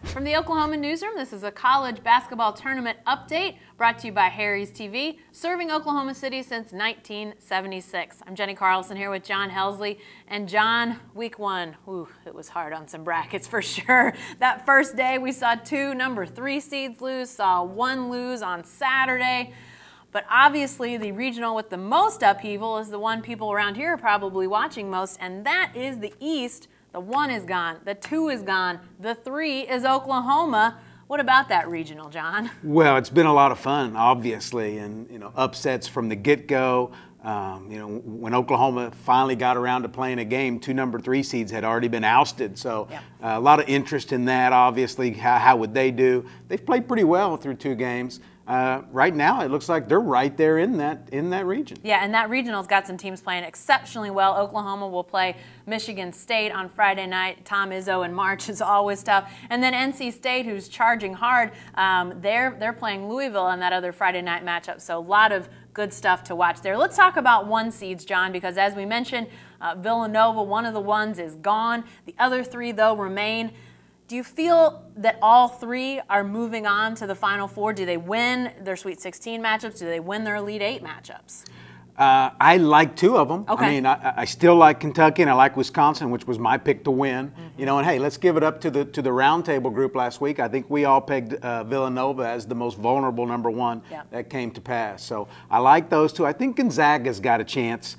From the Oklahoma Newsroom, this is a college basketball tournament update brought to you by Harry's TV, serving Oklahoma City since 1976. I'm Jenny Carlson here with John Helsley. And John, week one, it was hard on some brackets for sure. That first day we saw two number 3 seeds lose, saw one lose on Saturday. But obviously the regional with the most upheaval is the one people around here are probably watching most, and that is the East. The 1 is gone, the 2 is gone, the 3 is Oklahoma. What about that regional, John? Well, it's been a lot of fun, obviously, and upsets from the get-go. When Oklahoma finally got around to playing a game, 2 number 3 seeds had already been ousted. So a lot of interest in that, obviously. How would they do? They've played pretty well through 2 games. Right now, it looks like they're right there in that region. Yeah, and that regional's got some teams playing exceptionally well. Oklahoma will play Michigan State on Friday night. Tom Izzo in March is always tough. And then NC State, who's charging hard, they're playing Louisville on that other Friday night matchup. So a lot of good stuff to watch there. Let's talk about 1 seeds, John, because as we mentioned, Villanova, one of the ones is gone. The other 3, though, remain. Do you feel that all 3 are moving on to the Final Four? Do they win their Sweet 16 matchups? Do they win their Elite 8 matchups? I like 2 of them. Okay. I mean, I still like Kentucky and I like Wisconsin, which was my pick to win. And hey, let's give it up to the roundtable group last week. I think we all pegged Villanova as the most vulnerable number 1 that came to pass. So I like those 2. I think Gonzaga's got a chance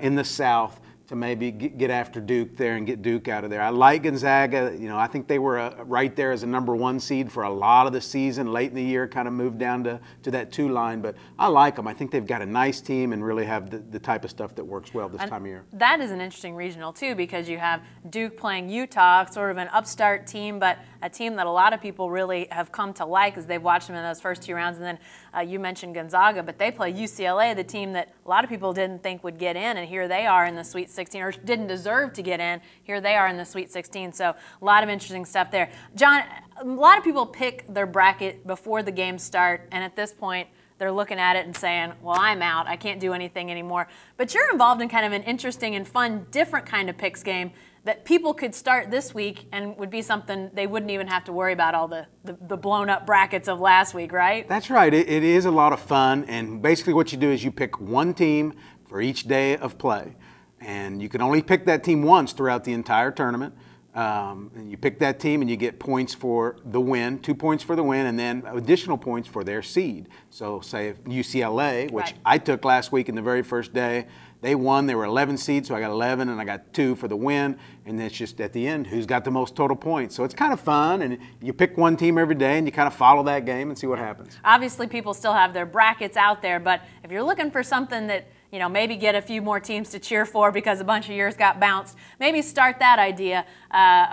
in the South to maybe get after Duke there and get Duke out of there. I like Gonzaga. I think they were right there as a number 1 seed for a lot of the season. Late in the year, kind of moved down to that 2 line. But I like them. I think they've got a nice team and really have the type of stuff that works well this time of year. That is an interesting regional, too, because you have Duke playing Utah, sort of an upstart team, but a team that a lot of people really have come to like as they've watched them in those first 2 rounds. And then you mentioned Gonzaga, but they play UCLA, the team that a lot of people didn't think would get in, and here they are in the Sweet 16, or didn't deserve to get in. Here they are in the Sweet 16, so a lot of interesting stuff there. John, a lot of people pick their bracket before the games start, and at this point, they're looking at it and saying, well, I'm out. I can't do anything anymore. But you're involved in kind of an interesting and fun, different kind of picks game that people could start this week and would be something they wouldn't even have to worry about all the blown up brackets of last week, right? That's right. It is a lot of fun. And basically what you do is you pick 1 team for each day of play. And you can only pick that team once throughout the entire tournament. And you pick that team and you get points for the win, 2 points for the win, and then additional points for their seed. So say UCLA, which I took last week in the very first day, they won. They were 11 seeds, so I got 11 and I got 2 for the win. And then it's just at the end, who's got the most total points. So it's kind of fun, and you pick 1 team every day and you kind of follow that game and see what happens. Obviously, people still have their brackets out there, but if you're looking for something that maybe get a few more teams to cheer for because a bunch of years got bounced. Maybe start that idea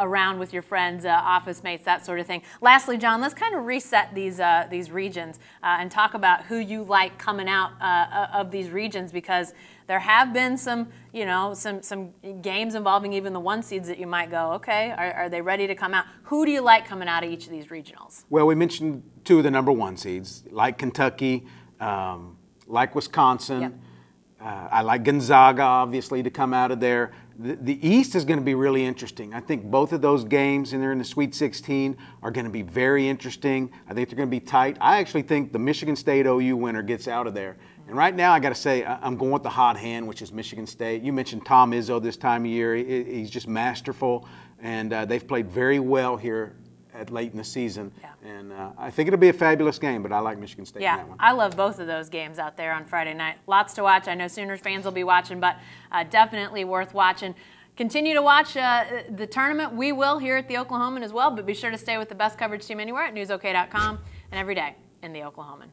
around with your friends, office mates, that sort of thing. Lastly, John, let's kind of reset these regions and talk about who you like coming out of these regions, because there have been some games involving even the 1 seeds that you might go, okay, are they ready to come out? Who do you like coming out of each of these regionals? Well, we mentioned 2 of the number 1 seeds, like Kentucky, like Wisconsin. Yep. I like Gonzaga, obviously, to come out of there. The East is going to be really interesting. I think both of those games, and they're in the Sweet 16, are going to be very interesting. I think they're going to be tight. I actually think the Michigan State OU winner gets out of there. And right now, I got to say, I'm going with the hot hand, which is Michigan State. You mentioned Tom Izzo this time of year. He's just masterful, and they've played very well here late in the season. And I think it'll be a fabulous game, but I like Michigan State in that one. I love both of those games out there on Friday night. Lots to watch. I know Sooners fans will be watching, but definitely worth watching. Continue to watch the tournament. We will here at the Oklahoman as well, but be sure to stay with the best coverage team anywhere at newsok.com and every day in the Oklahoman.